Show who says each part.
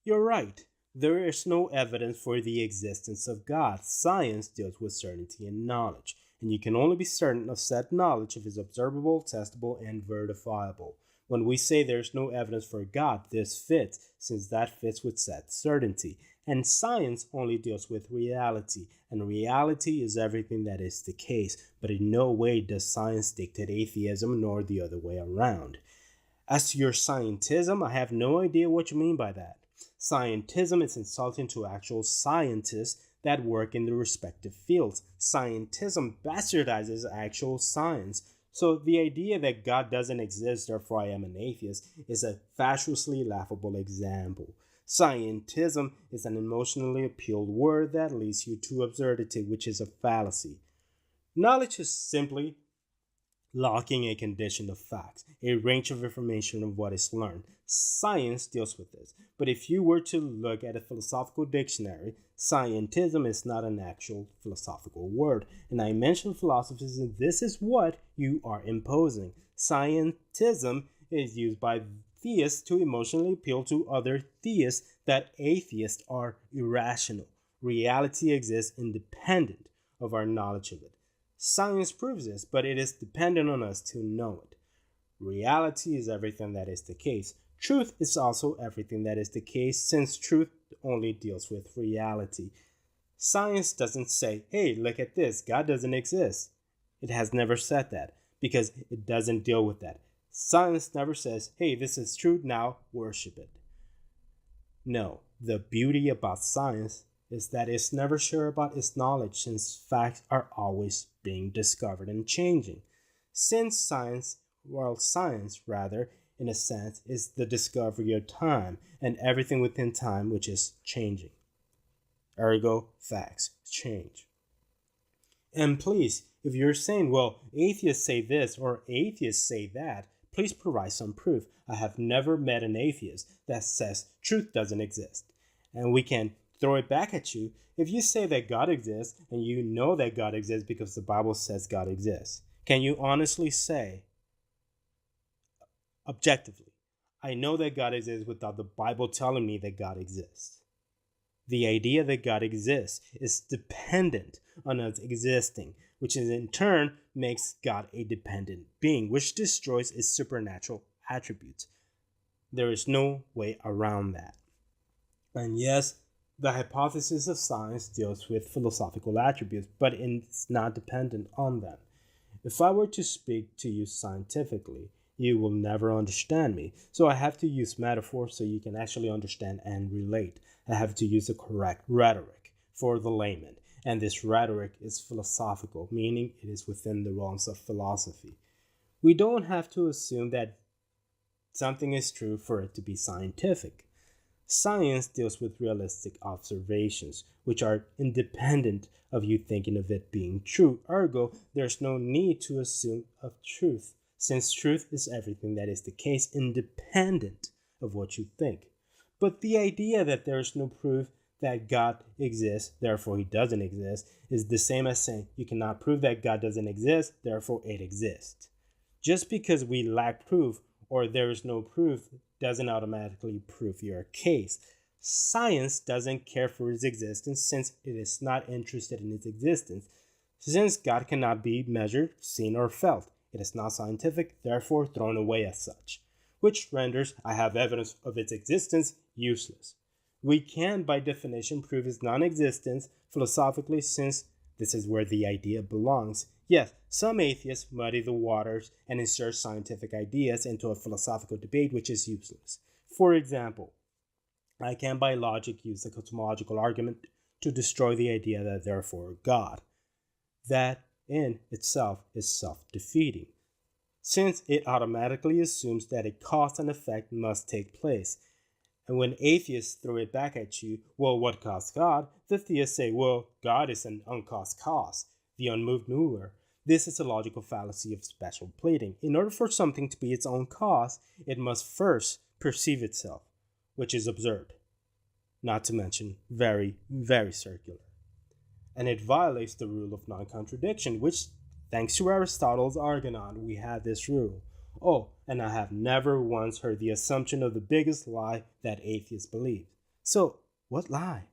Speaker 1: You're right. There is no evidence for the existence of God. Science deals with certainty and knowledge, and you can only be certain of said knowledge if it's observable, testable, and verifiable. When we say there's no evidence for God, this fits, since that fits with said certainty. And science only deals with reality, and reality is everything that is the case, but in no way does science dictate atheism nor the other way around. As to your scientism, I have no idea what you mean by that. Scientism is insulting to actual scientists that work in the respective fields. Scientism bastardizes actual science. So the idea that God doesn't exist, therefore I am an atheist, is a fatuously laughable example. Scientism is an emotionally appealed word that leads you to absurdity, which is a fallacy. Knowledge is simply locking a condition of facts, a range of information of what is learned. Science deals with this. But if you were to look at a philosophical dictionary, scientism is not an actual philosophical word. And I mentioned philosophies, and this is what you are imposing. Scientism is used by theists to emotionally appeal to other theists that atheists are irrational. Reality exists independent of our knowledge of it. Science proves this, but it is dependent on us to know it. Reality is everything that is the case. Truth is also everything that is the case, since truth only deals with reality. Science doesn't say, hey, look at this, God doesn't exist. It has never said that, because it doesn't deal with that. Science never says, hey, this is true, now worship it. No, the beauty about science is that it's never sure about its knowledge, since facts are always being discovered and changing. Science, in a sense, is the discovery of time and everything within time which is changing. Ergo, facts change. And please, if you're saying, well, atheists say this or atheists say that, please provide some proof. I have never met an atheist that says truth doesn't exist. And we can throw it back at you. If you say that God exists and you know that God exists because the Bible says God exists, can you honestly say, objectively, I know that God exists without the Bible telling me that God exists? The idea that God exists is dependent on us existing, which in turn makes God a dependent being, which destroys its supernatural attributes. There is no way around that. And yes, the hypothesis of science deals with philosophical attributes, but it's not dependent on them. If I were to speak to you scientifically, you will never understand me. So I have to use metaphors so you can actually understand and relate. I have to use the correct rhetoric for the layman. And this rhetoric is philosophical, meaning it is within the realms of philosophy. We don't have to assume that something is true for it to be scientific. Science deals with realistic observations, which are independent of you thinking of it being true. Ergo, there's no need to assume of truth, since truth is everything that is the case, independent of what you think. But the idea that there is no proof that God exists, therefore he doesn't exist, is the same as saying you cannot prove that God doesn't exist, therefore it exists. Just because we lack proof or there is no proof doesn't automatically prove your case. Science doesn't care for its existence since it is not interested in its existence. Since God cannot be measured, seen, or felt, it is not scientific, therefore thrown away as such, which renders I have evidence of its existence useless. We can, by definition, prove its non-existence philosophically, since this is where the idea belongs. Yes, some atheists muddy the waters and insert scientific ideas into a philosophical debate which is useless. For example, I can by logic use the cosmological argument to destroy the idea that therefore God. That in itself is self-defeating, since it automatically assumes that a cause and effect must take place. And when atheists throw it back at you, well, what caused God? The theists say, well, God is an uncaused cause, the unmoved mover. This is a logical fallacy of special pleading. In order for something to be its own cause, it must first perceive itself, which is absurd, not to mention very, very circular. And it violates the rule of non-contradiction, which, thanks to Aristotle's Argonon, we have this rule. Oh, and I have never once heard the assumption of the biggest lie that atheists believe. So, what lie?